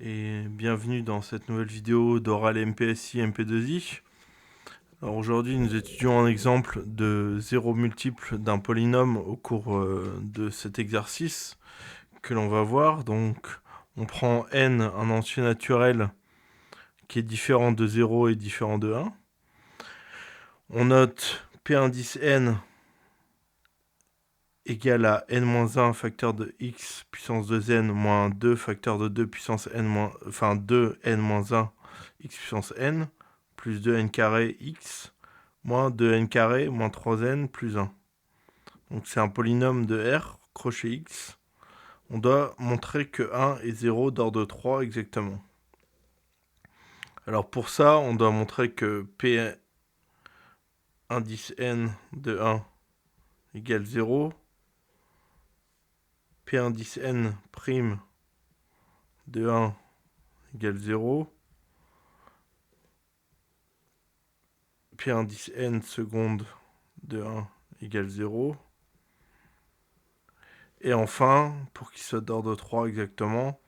et bienvenue dans cette nouvelle vidéo d'Oral MPSI MP2I. Alors aujourd'hui nous étudions un exemple de zéro multiple d'un polynôme au cours de cet exercice que l'on va voir. Donc on prend n, un entier naturel qui est différent de 0 et différent de 1. On note P indice n égale à n-1 facteur de x puissance 2n moins 2 facteur de 2 puissance n moins, enfin 2n-1 x puissance n plus 2n carré x moins 2n carré moins 3n plus 1. Donc c'est un polynôme de R, crochet x. On doit montrer que 1 est 0 d'ordre 3 exactement. Alors pour ça, on doit montrer que P indice n de 1 égale 0. P indice n prime de 1 égale 0. P indice n seconde de 1 égale 0. Et enfin, pour qu'il soit d'ordre 3 exactement,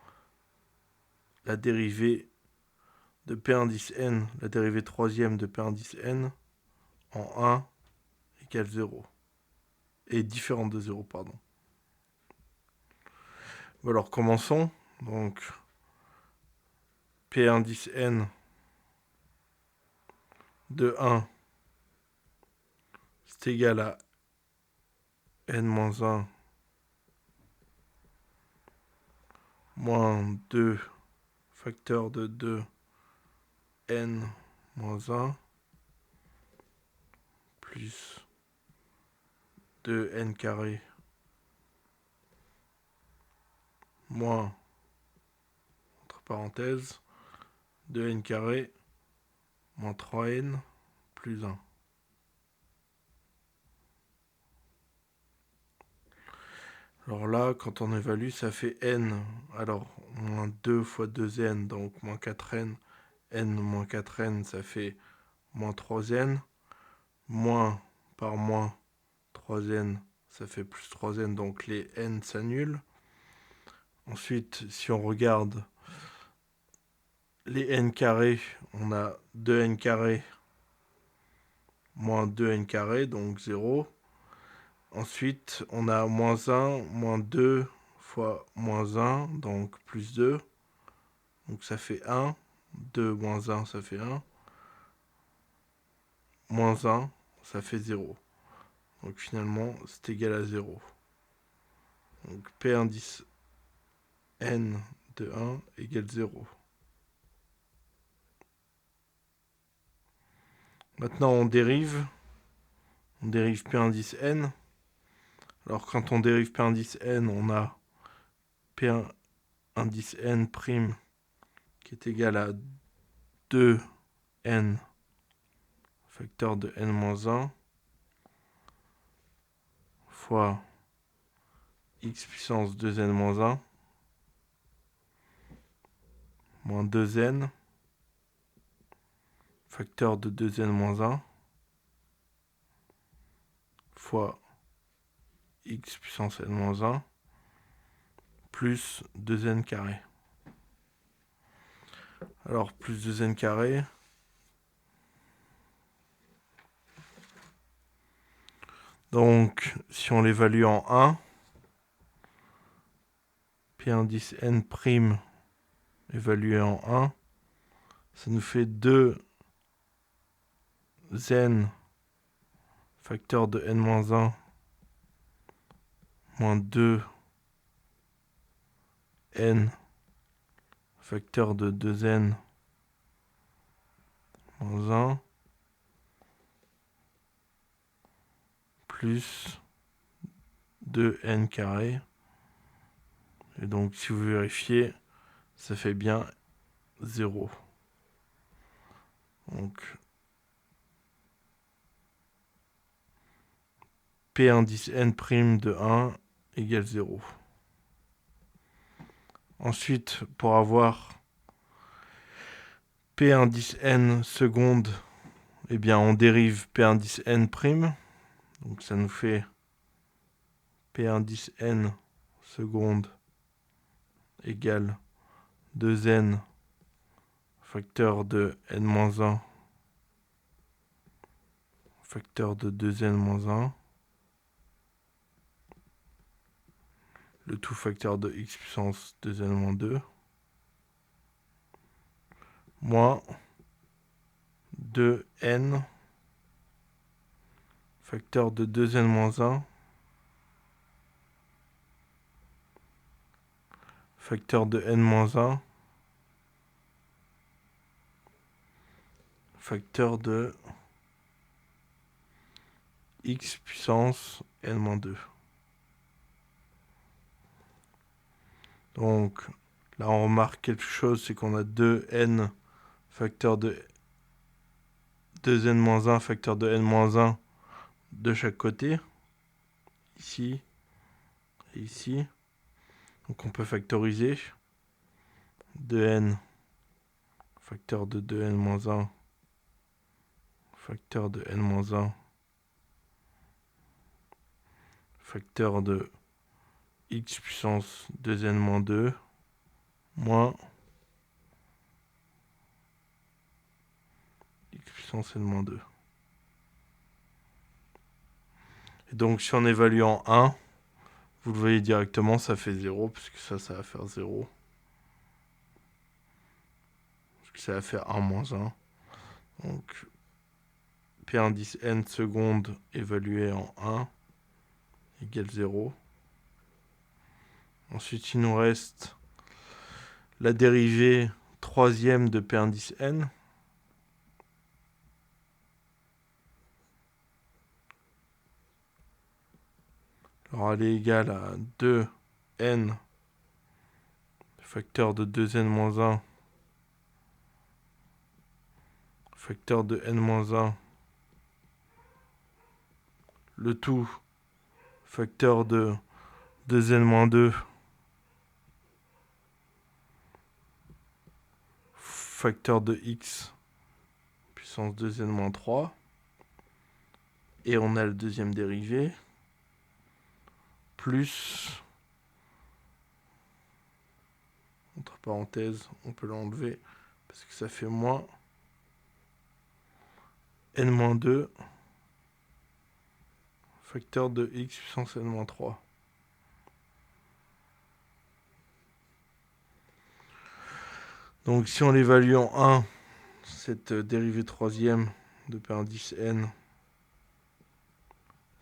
la dérivée de P indice n, la dérivée troisième de P indice n en 1 égale 0. Et différente de 0, pardon. Bon, alors commençons. Donc, P indice n de 1, c'est égal à n-1 moins 2 facteur de 2 n moins 1 plus 2n carré moins, entre parenthèses, 2n carré moins 3n plus 1. Alors là, quand on évalue, ça fait n. Alors, moins 2 fois 2n, donc moins 4n. n moins 4n, ça fait moins 3n. Moins par moins 3n, ça fait plus 3n, donc les n s'annulent. Ensuite, si on regarde les n carrés, on a 2n carré moins 2n carré, donc 0. Ensuite, on a moins 1, moins 2 fois moins 1, donc plus 2. Donc ça fait 1. 2 moins 1, ça fait 1. Moins 1, ça fait 0. Donc finalement, c'est égal à 0. Donc P indice n de 1 égale 0. Maintenant, on dérive. On dérive P indice n. Alors quand on dérive P indice n, on a P indice n prime qui est égal à 2n facteur de n-1 fois x puissance 2n-1 moins 2n facteur de 2n-1 fois x puissance n-1 plus 2n carré. Alors plus 2n carré, donc si on l'évalue en 1, P indice n prime évalué en 1, ça nous fait 2 n facteur de n-1 moins 2 n facteur de 2n moins 1 plus 2n carré. Et donc si vous vérifiez, ça fait bien 0. Donc P indice n prime de 1 égale 0. Ensuite, pour avoir P indice n seconde, eh bien on dérive P indice n prime. Donc ça nous fait P indice n seconde égale 2n facteur de n-1 facteur de 2n-1, le tout facteur de x puissance 2n-2, moins 2n facteur de 2n-1 facteur de n-1 facteur de x puissance n-2. Donc là on remarque quelque chose, c'est qu'on a 2n facteur de 2n-1 facteur de n-1 de chaque côté, ici et ici. Donc on peut factoriser 2n facteur de 2n-1 facteur de n-1 facteur de x puissance 2n-2 moins x puissance n-2. Et donc si on évalue en 1, vous le voyez directement, ça fait 0, puisque ça va faire 0. Parce que ça va faire 1 moins 1. Donc P indice n secondes évalué en 1 égale 0. Ensuite, il nous reste la dérivée troisième de P indice n. Alors, elle est égale à 2n facteur de 2n-1 facteur de n-1 le tout facteur de 2n-2 facteur de x puissance 2n-3 et on a le deuxième dérivé plus, entre parenthèses, on peut l'enlever parce que ça fait moins n-2 facteur de x puissance n-3. Donc si on l'évalue en 1, cette dérivée troisième de P indice n,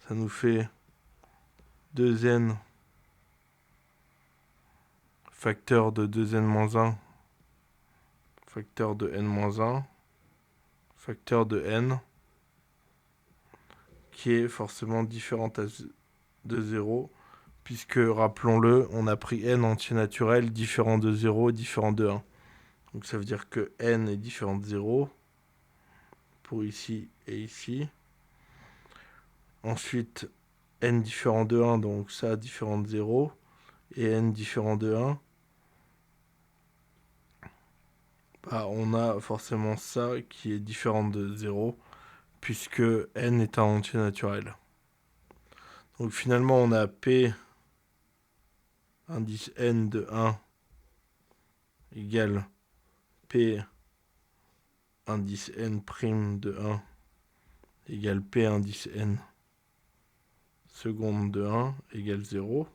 ça nous fait 2n facteur de 2n-1 facteur de n-1 facteur de n qui est forcément différente de 0 puisque, rappelons-le, on a pris n entier naturel différent de 0 et différent de 1. Donc ça veut dire que n est différent de 0 pour ici et ici. Ensuite, n différent de 1, donc ça différent de 0. Et n différent de 1, bah, on a forcément ça qui est différent de 0, puisque n est un entier naturel. Donc finalement, on a P indice n de 1 égale P indice n prime de 1 égale P indice n seconde de 1 égale 0.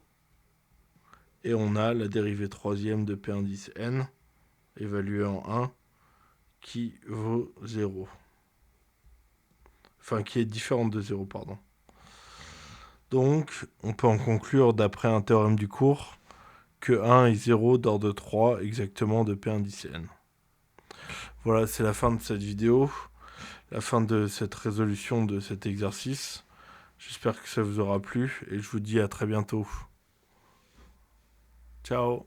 Et on a la dérivée troisième de P indice n évaluée en 1 qui vaut 0. Enfin, qui est différente de 0, pardon. Donc, on peut en conclure, d'après un théorème du cours, que 1 est 0 d'ordre 3 exactement de P indice n. Voilà, c'est la fin de cette vidéo, la fin de cette résolution de cet exercice. J'espère que ça vous aura plu et je vous dis à très bientôt. Ciao.